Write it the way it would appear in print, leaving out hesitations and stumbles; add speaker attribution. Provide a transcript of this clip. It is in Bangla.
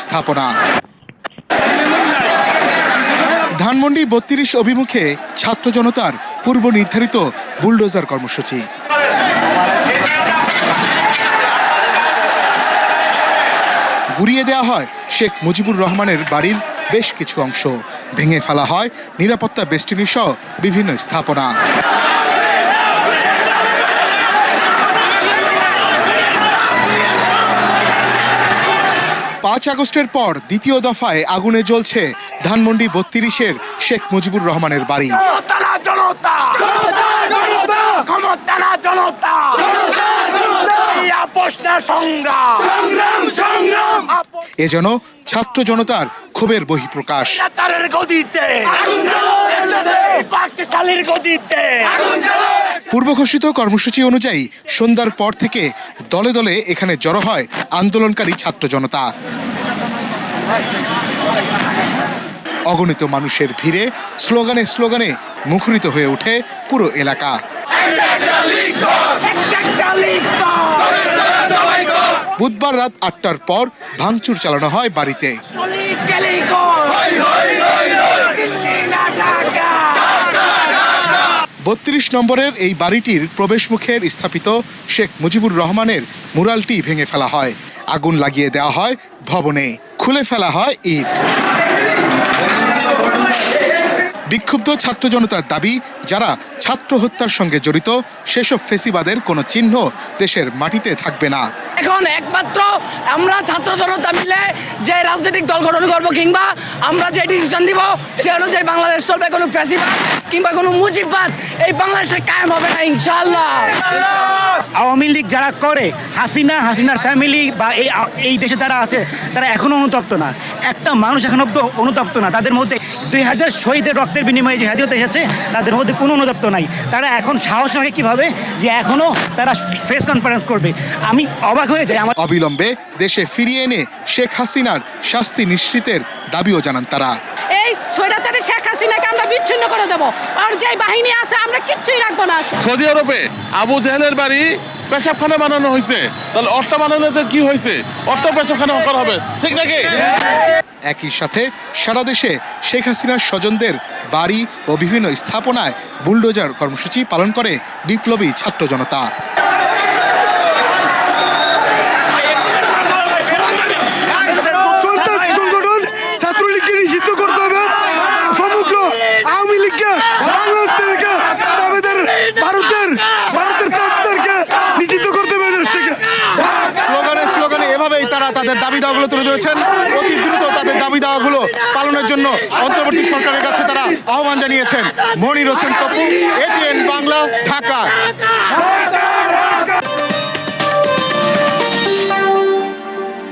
Speaker 1: স্থাপনা। ধানমন্ডি ৩২ অভিমুখে ছাত্র জনতার পূর্ব নির্ধারিত বুলডোজার কর্মসূচি। গুড়িয়ে দেওয়া হয় শেখ মুজিবুর রহমানের বাড়ির বেশ কিছু অংশ, ভেঙে ফেলা হয় নিরাপত্তা বেষ্টনী সহ বিভিন্ন স্থাপনা। ৫ আগস্টের পর দ্বিতীয় দফায় আগুনে জ্বলছে ধানমন্ডি ৩২-এর শেখ মুজিবুর রহমানের বাড়ি। এ যেন ছাত্র জনতার ক্ষোভের বহিঃপ্রকাশ। পূর্ব ঘোষিত কর্মসূচি অনুযায়ী সন্ধ্যার পর থেকে দলে দলে এখানে জড়ো হয় আন্দোলনকারী ছাত্র জনতা। অগণিত মানুষের ভিড়ে স্লোগানে স্লোগানে মুখরিত হয়ে ওঠে পুরো এলাকা। বুধবার রাত ৮টার পর ভাঙচুর চালানো হয় বাড়িতে। ৩২ নম্বরের এই বাড়িটির প্রবেশমুখের স্থাপিত শেখ মুজিবুর রহমানের মুরালটি ভেঙে ফেলা হয়, আগুন লাগিয়ে দেওয়া হয় ভবনে, খুলে ফেলা হয় ইট। বিক্ষুব্ধ ছাত্র জনতার দাবি, যারা ছাত্র হত্যার সঙ্গে জড়িত সেসব ফেসিবাদের কোনো চিহ্ন দেশের মাটিতে থাকবে না।
Speaker 2: এখন একমাত্র আমরা ছাত্র জনতা মিলে যে রাজনৈতিক দল গঠন করবো কিংবা আমরা যে ডিসিশন দিব সে অনুযায়ী বাংলাদেশ চলবে। কোনো ফ্যাসিবাদ কিংবা কোনো মুজিববাদ এই বাংলাদেশে কায়েম হবে না ইনশাআল্লাহ।
Speaker 3: আওয়ামী লীগ যারা করে, হাসিনার ফ্যামিলি বা এই দেশে যারা আছে তারা এখনো অনুতপ্ত না। একটা মানুষ এখন অনুতপ্ত না। তাদের মধ্যে ২০০০ শহীদের রক্তের বিনিময়ে যে স্বাধীনতা এসেছে তাদের মধ্যে কোনো অনুতপ্ত নাই। তারা এখন সাহস রাখে কিভাবে যে এখনো তারা প্রেস কনফারেন্স করবে। আমি অবাক হয়ে যাই।
Speaker 1: অবিলম্বে দেশে ফিরিয়ে এনে শেখ হাসিনার শাস্তি নিশ্চিতের দাবিও জানান তারা।
Speaker 4: এই স্বৈরাচারী শেখ হাসিনাকে আমরা বিচ্ছিন্ন করে দেব, আর যে বাহিনী আছে আমরা কিচ্ছুই রাখবো না।
Speaker 5: সৌদি আরবে আবু জেহেলের বাড়ি পেশাবখানা বানানো হয়েছে, তাহলে অর্থ বানানোতে কি হয়েছে? অর্থ পেশাবখানা করা হবে, ঠিক নাকি?
Speaker 1: একই সাথে সারা দেশে শেখ হাসিনার স্বজনদের বাড়ি ও বিভিন্ন স্থাপনায় বুলডোজার কর্মসূচি পালন করে বিপ্লবী ছাত্র জনতা।
Speaker 6: ছাত্রলীগকে নিষিদ্ধ করতে হবে, সমগ্র আওয়ামী লীগকে বাংলাদেশ থেকে ভারতের নিষিদ্ধ করতে হবে দেশ থেকে।
Speaker 1: স্লোগানে এভাবেই তারা তাদের দাবি দাওয়াগুলো তুলে ধরেছেন। অতি দ্রুত তাদের দাবি দাওয়াগুলো পালনের জন্য অন্তর্বর্তী সরকারের কাছে তারা আহ্বান জানিয়েছেন। মনির হোসেন তপু, ATN বাংলা, ঢাকা।